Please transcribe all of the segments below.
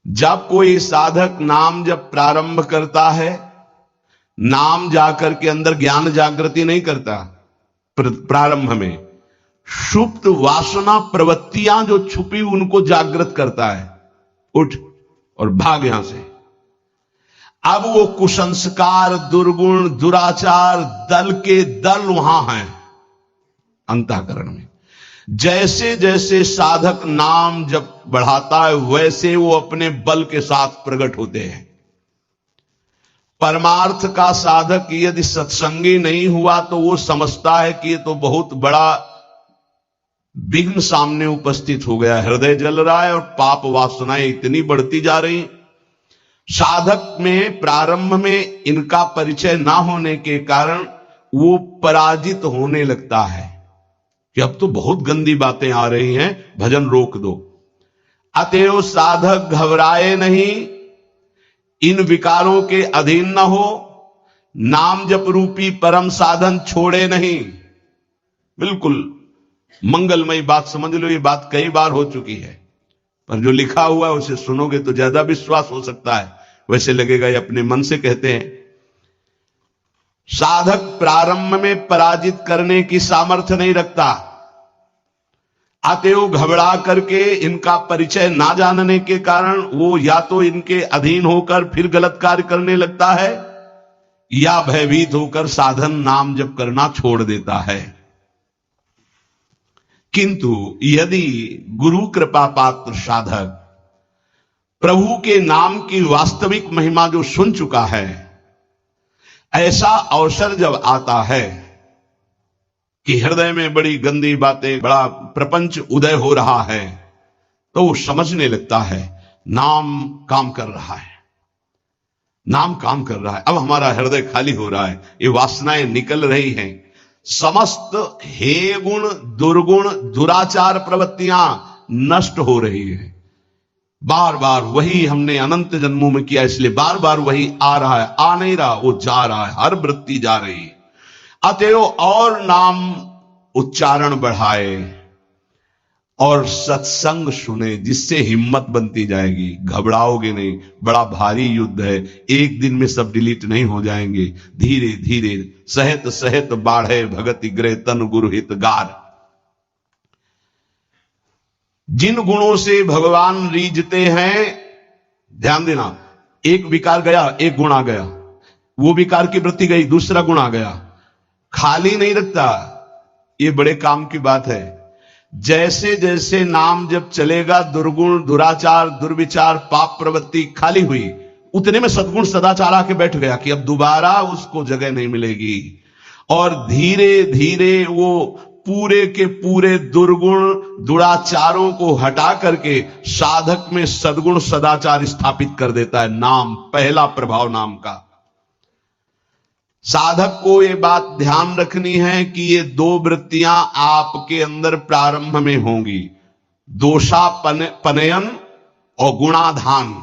जब कोई साधक नाम जब प्रारंभ करता है, नाम जाकर के अंदर ज्ञान जागृति नहीं करता, प्रारंभ में सुप्त वासना प्रवृत्तियां जो छुपी उनको जागृत करता है, उठ और भाग यहां से। अब वो कुसंस्कार, दुर्गुण, दुराचार दल के दल वहां हैं अंतःकरण में। जैसे जैसे साधक नाम जब बढ़ाता है वैसे वो अपने बल के साथ प्रकट होते हैं। परमार्थ का साधक यदि सत्संगी नहीं हुआ तो वो समझता है कि ये तो बहुत बड़ा विघ्न सामने उपस्थित हो गया, हृदय जल रहा है और पाप वासनाएं इतनी बढ़ती जा रही। साधक में प्रारंभ में इनका परिचय ना होने के कारण वो पराजित होने लगता है कि अब तो बहुत गंदी बातें आ रही हैं, भजन रोक दो। अतएव साधक घबराए नहीं, इन विकारों के अधीन न हो, नाम जप रूपी परम साधन छोड़े नहीं। बिल्कुल मंगलमयी बात समझ लो, ये बात कई बार हो चुकी है, पर जो लिखा हुआ है उसे सुनोगे तो ज्यादा विश्वास हो सकता है, वैसे लगेगा ये अपने मन से कहते हैं। साधक प्रारंभ में पराजित करने की सामर्थ्य नहीं रखता, अतएव घबरा करके इनका परिचय ना जानने के कारण वो या तो इनके अधीन होकर फिर गलत कार्य करने लगता है या भयभीत होकर साधन नाम जप करना छोड़ देता है। किंतु यदि गुरु कृपा पात्र साधक प्रभु के नाम की वास्तविक महिमा जो सुन चुका है, ऐसा अवसर जब आता है कि हृदय में बड़ी गंदी बातें, बड़ा प्रपंच उदय हो रहा है, तो वो समझने लगता है नाम काम कर रहा है, नाम काम कर रहा है। अब हमारा हृदय खाली हो रहा है, ये वासनाएं निकल रही हैं, समस्त हे गुण, दुर्गुण, दुराचार प्रवृत्तियां नष्ट हो रही हैं। बार बार वही हमने अनंत जन्मों में किया, इसलिए बार बार वही आ रहा है, आ नहीं रहा, वो जा रहा है, हर वृत्ति जा रही है। अतएव और नाम उच्चारण बढ़ाए और सत्संग सुने, जिससे हिम्मत बनती जाएगी, घबराओगे नहीं। बड़ा भारी युद्ध है, एक दिन में सब डिलीट नहीं हो जाएंगे, धीरे धीरे सहत सहत बाढ़े भगति गृह तन गुरु हित गार। जिन गुणों से भगवान रीझते हैं, ध्यान देना, एक विकार गया, एक गुण आ गया, वो विकार की वृत्ति गई, दूसरा गुण आ गया, खाली नहीं रखता। ये बड़े काम की बात है। जैसे जैसे नाम जब चलेगा, दुर्गुण, दुराचार, दुर्विचार, पाप प्रवृत्ति खाली हुई, उतने में सद्गुण सदाचार आके बैठ गया कि अब दोबारा उसको जगह नहीं मिलेगी। और धीरे धीरे वो पूरे के पूरे दुर्गुण दुराचारों को हटा करके साधक में सद्गुण सदाचार स्थापित कर देता है। नाम, पहला प्रभाव नाम का। साधक को ये बात ध्यान रखनी है कि ये दो वृत्तियां आपके अंदर प्रारंभ में होंगी, दोषापनयन और गुणाधान।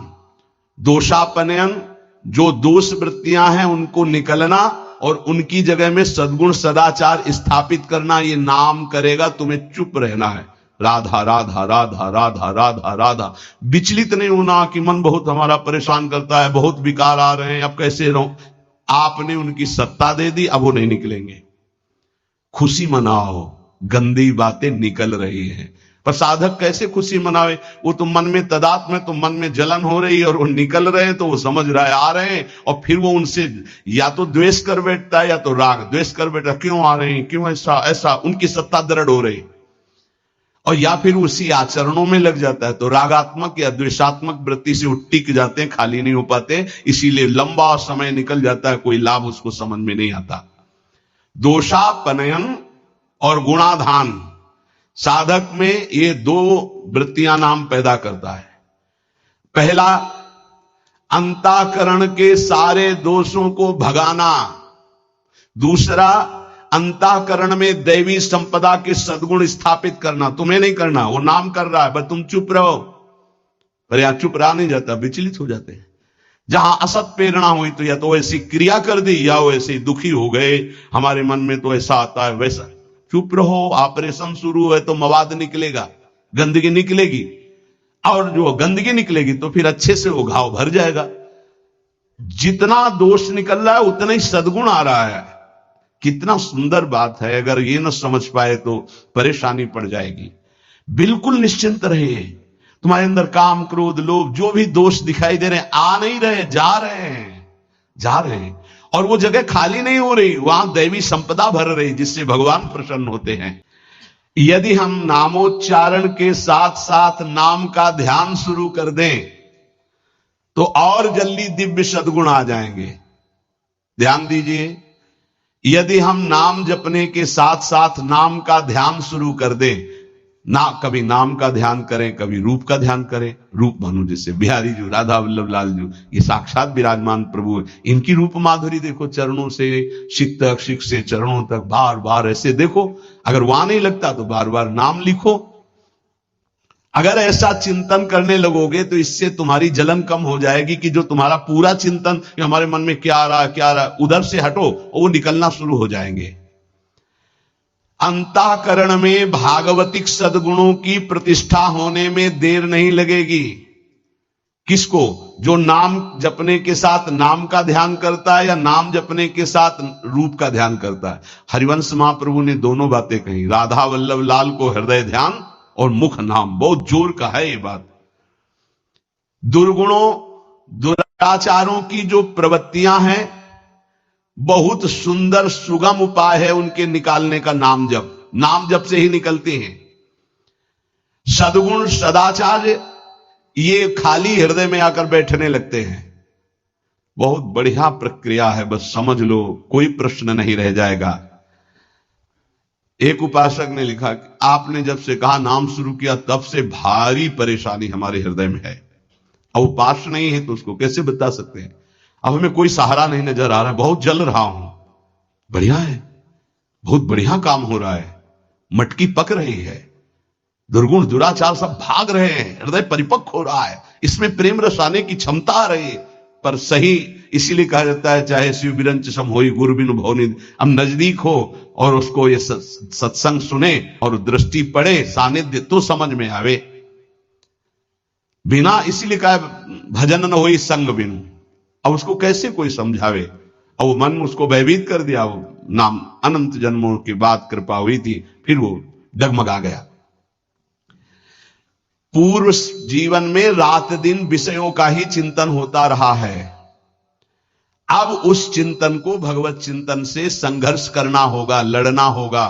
दोषापनयन, जो दोष वृत्तियां हैं उनको निकलना और उनकी जगह में सद्गुण सदाचार स्थापित करना, ये नाम करेगा। तुम्हें चुप रहना है, राधा राधा राधा राधा राधा राधा। विचलित नहीं होना कि मन बहुत हमारा परेशान करता है, बहुत विकार आ रहे हैं, अब कैसे रहूं। आपने उनकी सत्ता दे दी, अब वो नहीं निकलेंगे। खुशी मनाओ, गंदी बातें निकल रही हैं। पर साधक कैसे खुशी मनावे? वो तो मन में तदात्म है, तो मन में जलन हो रही है और वो निकल रहे हैं, तो वो समझ रहा है आ रहे हैं, और फिर वो उनसे या तो द्वेष कर बैठता है या तो राग। द्वेष कर बैठा, क्यों आ रहे हैं, क्यों ऐसा ऐसा, उनकी सत्ता दृढ़ हो रही। और या फिर उसी आचरणों में लग जाता है, तो रागात्मक या द्वेषात्मक वृत्ति से वो टिक जाते हैं, खाली नहीं हो पाते, इसीलिए लंबा समय निकल जाता है, कोई लाभ उसको समझ में नहीं आता। दोषापनयन और गुणाधान, साधक में ये दो वृत्तियां नाम पैदा करता है। पहला, अंतःकरण के सारे दोषों को भगाना। दूसरा, अंतःकरण में दैवी संपदा के सद्गुण स्थापित करना। तुम्हें नहीं करना, वो नाम कर रहा है, बस तुम चुप रहो। पर यहां चुप रहा नहीं जाता, विचलित हो जाते हैं। जहां असत प्रेरणा हुई तो या तो ऐसी क्रिया कर दी या वो ऐसे दुखी हो गए, हमारे मन में तो ऐसा आता है वैसा। चुप रहो, ऑपरेशन शुरू है तो मवाद निकलेगा, गंदगी निकलेगी। और जो गंदगी निकलेगी तो फिर अच्छे से वो घाव भर जाएगा। जितना दोष निकल रहा है उतना ही सद्गुण आ रहा है। कितना सुंदर बात है। अगर ये न समझ पाए तो परेशानी पड़ जाएगी। बिल्कुल निश्चिंत रहिए। तुम्हारे अंदर काम, क्रोध, लोभ, जो भी दोष दिखाई दे रहे हैं, आ नहीं रहे, जा रहे हैं, जा रहे हैं। और वो जगह खाली नहीं हो रही, वहां दैवी संपदा भर रही, जिससे भगवान प्रसन्न होते हैं। यदि हम नामोच्चारण के साथ साथ नाम का ध्यान शुरू कर दें तो और जल्दी दिव्य सद्गुण आ जाएंगे। ध्यान दीजिए, यदि हम नाम जपने के साथ साथ नाम का ध्यान शुरू कर दें, ना कभी नाम का ध्यान करें, कभी रूप का ध्यान करें। रूप मानो जैसे बिहारी जी, राधा वल्लभ लाल जी, ये साक्षात विराजमान प्रभु है। इनकी रूप माधुरी देखो, चरणों से शिख तक, शिख से चरणों तक, बार बार ऐसे देखो। अगर वहां नहीं लगता तो बार बार नाम लिखो। अगर ऐसा चिंतन करने लगोगे तो इससे तुम्हारी जलन कम हो जाएगी कि जो तुम्हारा पूरा चिंतन हमारे मन में क्या आ रहा, क्या आ रहा, उधर से हटो, वो निकलना शुरू हो जाएंगे। अंतःकरण में भागवतिक सद्गुणों की प्रतिष्ठा होने में देर नहीं लगेगी। किसको? जो नाम जपने के साथ नाम का ध्यान करता है या नाम जपने के साथ रूप का ध्यान करता है। हरिवंश महाप्रभु ने दोनों बातें कही। राधा वल्लभ लाल को हृदय ध्यान और मुख नाम, बहुत जोर का है ये बात। दुर्गुणों, दुराचारों की जो प्रवृत्तियां हैं, बहुत सुंदर सुगम उपाय है उनके निकालने का नाम जप। नाम जप से ही निकलते हैं। सद्गुण, सदाचार, ये खाली हृदय में आकर बैठने लगते हैं। बहुत बढ़िया प्रक्रिया है, बस समझ लो, कोई प्रश्न नहीं रह जाएगा। एक उपासक ने लिखा कि आपने जब से कहा नाम शुरू किया तब से भारी परेशानी हमारे हृदय में है। अब उपास नहीं है तो उसको कैसे बता सकते हैं। अब हमें कोई सहारा नहीं नजर आ रहा है, बहुत जल रहा हूं। बढ़िया है, बहुत बढ़िया काम हो रहा है, मटकी पक रही है, दुर्गुण दुराचार सब भाग रहे हैं, हृदय परिपक्व हो रहा है, इसमें प्रेम रस आने की क्षमता आ रही है। पर सही इसीलिए कहा जाता है, चाहे शिव बिरंच सम होई गुरु बिनु भवनि। अब नजदीक हो और उसको ये सत्संग सुने और दृष्टि पड़े, सानिध्य तो समझ में आवे। बिना, इसीलिए कहा भजन न होई संग बिनु। अब उसको कैसे कोई समझावे। अब वो मन उसको भयभीत कर दिया। वो नाम अनंत जन्मों के बाद कृपा हुई थी, फिर वो डगमगा गया। पूर्व जीवन में रात दिन विषयों का ही चिंतन होता रहा है। अब उस चिंतन को भगवत चिंतन से संघर्ष करना होगा, लड़ना होगा।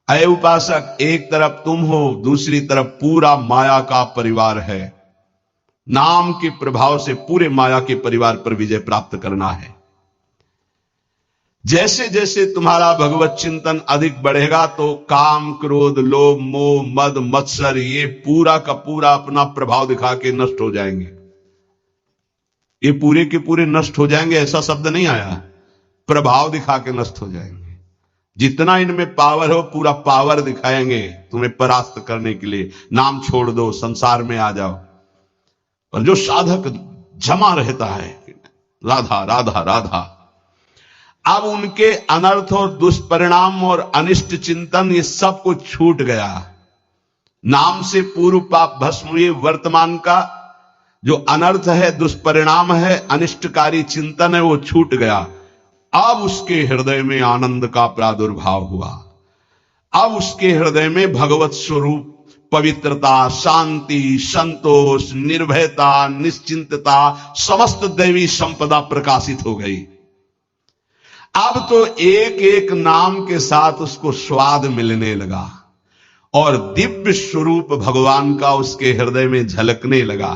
अय उपासक, एक तरफ तुम हो, दूसरी तरफ पूरा माया का परिवार है। नाम के प्रभाव से पूरे माया के परिवार पर विजय प्राप्त करना है। जैसे जैसे तुम्हारा भगवत चिंतन अधिक बढ़ेगा तो काम, क्रोध, लोभ, मोह, मद, मत्सर, ये पूरा का पूरा अपना प्रभाव दिखा के नष्ट हो जाएंगे। ये पूरे के पूरे नष्ट हो जाएंगे ऐसा शब्द नहीं आया, प्रभाव दिखा के नष्ट हो जाएंगे। जितना इनमें पावर हो पूरा पावर दिखाएंगे तुम्हें परास्त करने के लिए। नाम छोड़ दो, संसार में आ जाओ। और जो साधक जमा रहता है राधा राधा राधा, अब उनके अनर्थ और दुष्परिणाम और अनिष्ट चिंतन ये सब कुछ छूट गया। नाम से पूर्व पाप भस्म हुए। वर्तमान का जो अनर्थ है, दुष्परिणाम है, अनिष्टकारी चिंतन है, वो छूट गया। अब उसके हृदय में आनंद का प्रादुर्भाव हुआ। अब उसके हृदय में भगवत स्वरूप, पवित्रता, शांति, संतोष, निर्भयता, निश्चिंतता, समस्त दैवी संपदा प्रकाशित हो गई। अब तो एक एक नाम के साथ उसको स्वाद मिलने लगा और दिव्य स्वरूप भगवान का उसके हृदय में झलकने लगा।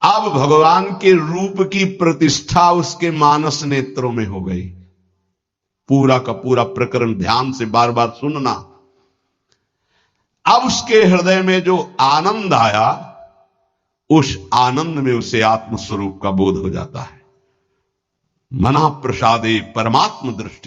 अब भगवान के रूप की प्रतिष्ठा उसके मानस नेत्रों में हो गई। पूरा का पूरा प्रकरण ध्यान से बार बार सुनना। अब उसके हृदय में जो आनंद आया, उस आनंद में उसे आत्म स्वरूप का बोध हो जाता है। मना प्रसादे परमात्म दृष्टि।